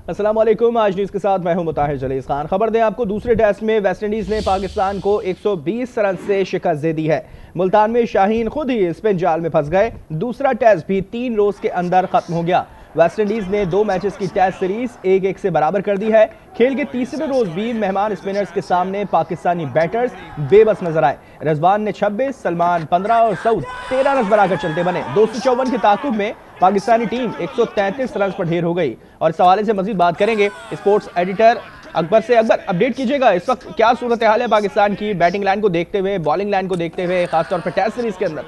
अस्सलाम वालेकुम। आज न्यूज़ के साथ मैं हूं मुताहिर जलीस खान। खबर दें आपको, दूसरे टेस्ट में वेस्टइंडीज़ ने पाकिस्तान को 120 रन से शिकस्त दे दी है। मुल्तान में शाहीन खुद ही स्पिन जाल में फंस गए। दूसरा टेस्ट भी 3 रोज के अंदर खत्म हो गया। वेस्टइंडीज ने 2 मैचेस की टेस्ट सीरीज 1-1 से बराबर कर दी है। खेल के तीसरे रोज भी मेहमान स्पिनर्स के सामने पाकिस्तानी बैटर्स बेबस नजर आए। रिजवान ने 26, सलमान 15 और सऊद 13 रन बनाकर चलते बने। 254 के ताकुब में पाकिस्तानी टीम 133 रन पर ढेर हो गई। और इस हवाले से मजीद बात करेंगे स्पोर्ट्स एडिटर अकबर से। अकबर, अपडेट कीजिएगा, इस वक्त क्या सूरत हाल है पाकिस्तान की बैटिंग लाइन को देखते हुए, बॉलिंग लाइन को देखते हुए, खासतौर पर टेस्ट सीरीज के अंदर?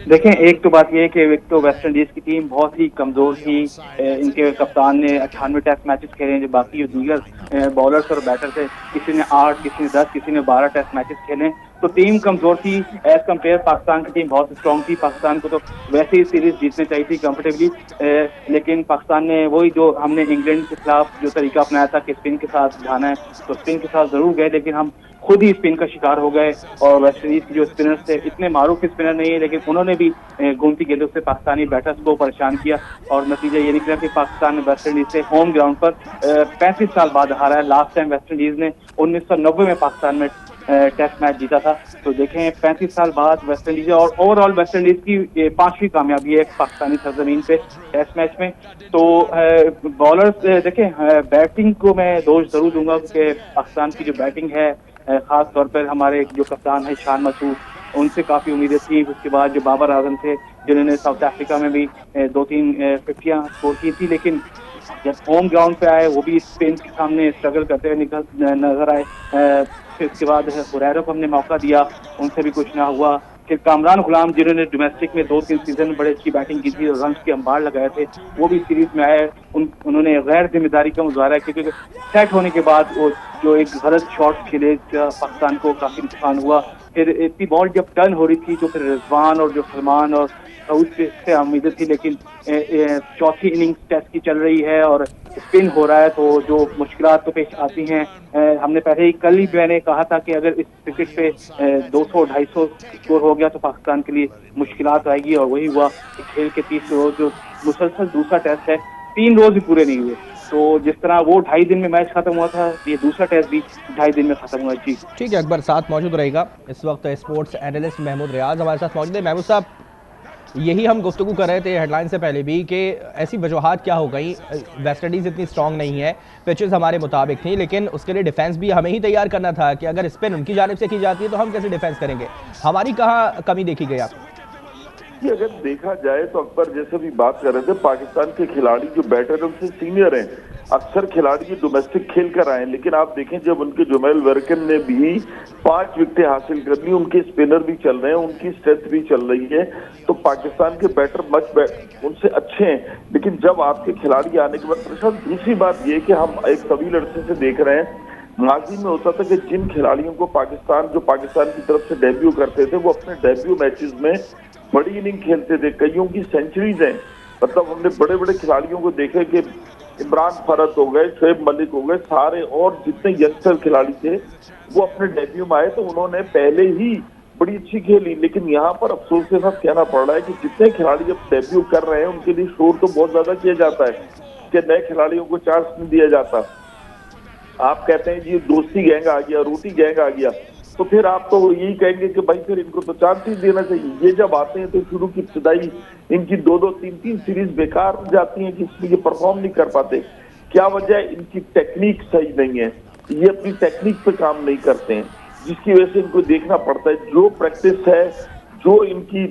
देखें, एक तो बात यह है कि एक तो वेस्ट इंडीज की टीम बहुत ही कमजोर थी। इनके कप्तान ने 98 टेस्ट मैचेस खेले, जो बाकी दीगर बॉलर्स और बैटर थे किसी ने 8, किसी ने 10, किसी ने 12 टेस्ट मैचेस खेले। तो टीम कमजोर थी एज कम्पेयर। पाकिस्तान की टीम बहुत स्ट्रॉन्ग थी। पाकिस्तान को तो वैसे ही सीरीज जीतनी चाहिए थी कंफर्टेबली, लेकिन पाकिस्तान ने वही जो हमने इंग्लैंड के खिलाफ जो तरीका अपनाया था कि स्पिन के साथ जाना है, तो स्पिन के साथ जरूर गए, लेकिन हम खुद ही स्पिन का शिकार हो गए। और वेस्ट इंडीज के जो स्पिनर्स थे, इतने मारूफ स्पिनर नहीं है, लेकिन उन्होंने भी घूमती गेंदों से पाकिस्तानी बैटर्स को परेशान किया। और नतीजा ये निकला कि पाकिस्तान ने वेस्ट इंडीज से होम ग्राउंड पर 35 साल बाद हारा है। लास्ट टाइम वेस्ट इंडीज ने 1990 में पाकिस्तान में टेस्ट मैच जीता था। तो देखें, 35 साल बाद वेस्ट इंडीज, और ओवरऑल वेस्ट इंडीज की 5वीं कामयाबी है पाकिस्तानी सरजमीन पे टेस्ट मैच में। तो बॉलर्स देखें, बैटिंग को मैं दोष जरूर दूंगा, क्योंकि पाकिस्तान की जो बैटिंग है, खास तौर पर हमारे जो कप्तान है शान मसूद, उनसे काफी उम्मीदें थी। उसके बाद जो बाबर आजम थे, जिन्होंने साउथ अफ्रीका में भी 2-3 50 स्कोर की थी, लेकिन जब होम ग्राउंड पे आए वो भी स्पेन के सामने स्ट्रगल करते हुए नजर आए। फिर इसके बाद हुरैरा को हमने मौका दिया, उनसे भी कुछ ना हुआ। फिर कामरान गुलाम, जिन्होंने डोमेस्टिक में 2-3 सीजन में बड़े अच्छी बैटिंग की थी और रन के अंबार लगाए थे, वो भी सीरीज में आए। उन्होंने गैर जिम्मेदारी का मुजाहरा किया, क्योंकि सेट होने के बाद वो जो एक गलत शॉट खेले, पाकिस्तान को काफी नुकसान हुआ। फिर इतनी बॉल जब टर्न हो रही थी, तो फिर रिजवान और जो सलमान और सऊद से उम्मीदें थी, लेकिन चौथी इनिंग्स टेस्ट की चल रही है और स्पिन हो रहा है, तो जो मुश्किलात तो पेश आती हैं। हमने पहले ही कल ही मैंने कहा था कि अगर इस क्रिकेट पे 200-250 स्कोर हो गया तो पाकिस्तान के लिए मुश्किलात आएगी, और वही हुआ कि खेल के 30 रोज जो मुसलसल दूसरा टेस्ट है, 3 रोज भी पूरे नहीं हुए। तो जिस तरह वो 2.5 दिन में मैच खत्म हुआ था, ये दूसरा टेस्ट भी 2.5 दिन में खत्म हुआ। जी ठीक है अकबर, साथ मौजूद रहेगा इस वक्त स्पोर्ट्स एनालिस्ट महमूद रियाज हमारे साथ मौजूद है। महमूद साहब, यही हम गुफ्तगू कर रहे थे हेडलाइन से पहले भी कि ऐसी वजूहात क्या हो गई, वेस्ट इंडीज़ इतनी स्ट्रांग नहीं है, पिचेस हमारे मुताबिक थी, लेकिन उसके लिए डिफेंस भी हमें ही तैयार करना था कि अगर स्पिन उनकी जानिब से की जाती है तो हम कैसे डिफेंस करेंगे। हमारी कहाँ कमी देखी गई आपको? अगर देखा जाए तो अकबर जैसे भी बात कर रहे थे, पाकिस्तान के खिलाड़ी जो बैटर है उनसे सीनियर हैं। अक्सर खिलाड़ी जो डोमेस्टिक खेल कर आए हैं, लेकिन आप देखें जब उनके जुमैल वर्कन ने भी 5 विकेटें हासिल कर ली, उनके स्पिनर भी चल रहे हैं, उनकी स्ट्रेंथ भी चल रही है, तो पाकिस्तान के बैटर उनसे अच्छे हैं। लेकिन जब आपके खिलाड़ी आने के बाद प्रशांत, दूसरी बात यह कि हम एक तवील अरसे से देख रहे हैं, माजी में होता था कि जिन खिलाड़ियों को पाकिस्तान की तरफ से डेब्यू करते थे, वो अपने डेब्यू मैचेस में बड़ी इनिंग खेलते थे, कईयों की सेंचुरीज हैं। मतलब हमने बड़े बड़े खिलाड़ियों को देखे कि इमरान फरत हो गए, शोएब मलिक हो गए, सारे और जितने यंगस्टर खिलाड़ी थे वो अपने डेब्यू में आए तो उन्होंने पहले ही बड़ी अच्छी खेली। लेकिन यहाँ पर अफसोस के साथ कहना पड़ रहा है कि जितने खिलाड़ी जब डेब्यू कर रहे हैं उनके लिए शोर तो बहुत ज्यादा किया जाता है कि नए खिलाड़ियों को चांस नहीं दिया जाता। आप कहते हैं जी दोस्ती गैंग आ गया, रोटी गैंग आ गया, तो फिर आप तो यही कहेंगे कि भाई फिर इनको तो चांस ही देना चाहिए। ये जब आते हैं तो शुरू की इब्तिदाई इनकी 2-2, 3-3 सीरीज बेकार हो जाती हैं कि इसलिए ये परफॉर्म नहीं कर पाते। क्या वजह है? इनकी टेक्निक सही नहीं है, ये अपनी टेक्निक पे काम नहीं करते हैं, जिसकी वजह से इनको देखना पड़ता है। जो प्रैक्टिस है, जो इनकी,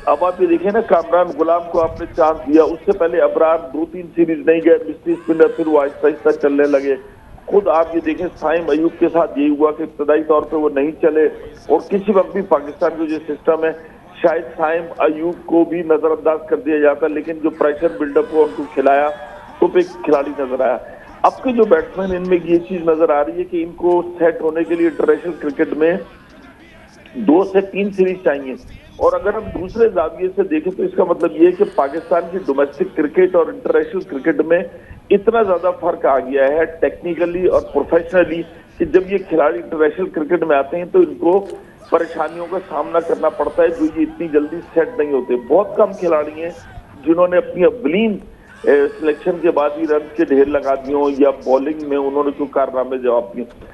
अब आप ये देखें ना, कामरान गुलाम को आपने चांस दिया, उससे पहले अबरार 2-3 सीरीज नहीं गए, मिस्ट्री स्पिनर, फिर वो आहिस्ता आहिस्ता चलने लगे। खुद आप ये देखें साइम अयूब के साथ यही हुआ कि इब्तदाई तौर पे वो नहीं चले, और किसी वक्त भी पाकिस्तान का जो सिस्टम है, शायद साइम अयूब को भी नजरअंदाज कर दिया जाता, लेकिन जो प्रेशर बिल्डअप हुआ उनको खिलाया तो एक खिलाड़ी नजर आया। अब के जो बैट्समैन, इनमें ये चीज नजर आ रही है कि इनको सेट होने के लिए इंटरनेशनल क्रिकेट में 2 से 3 सीरीज चाहिए। और अगर हम दूसरे जाविये से देखें तो इसका मतलब ये है कि पाकिस्तान की डोमेस्टिक क्रिकेट और इंटरनेशनल क्रिकेट में इतना ज्यादा फर्क आ गया है टेक्निकली और प्रोफेशनली कि जब ये खिलाड़ी इंटरनेशनल क्रिकेट में आते हैं तो इनको परेशानियों का सामना करना पड़ता है, जो ये इतनी जल्दी सेट नहीं होते। बहुत कम खिलाड़ी हैं जिन्होंने अपनी अवलीन सिलेक्शन के बाद ही रन के ढेर लगा दिए हों या बॉलिंग में उन्होंने जो कारनामे जवाब दिए,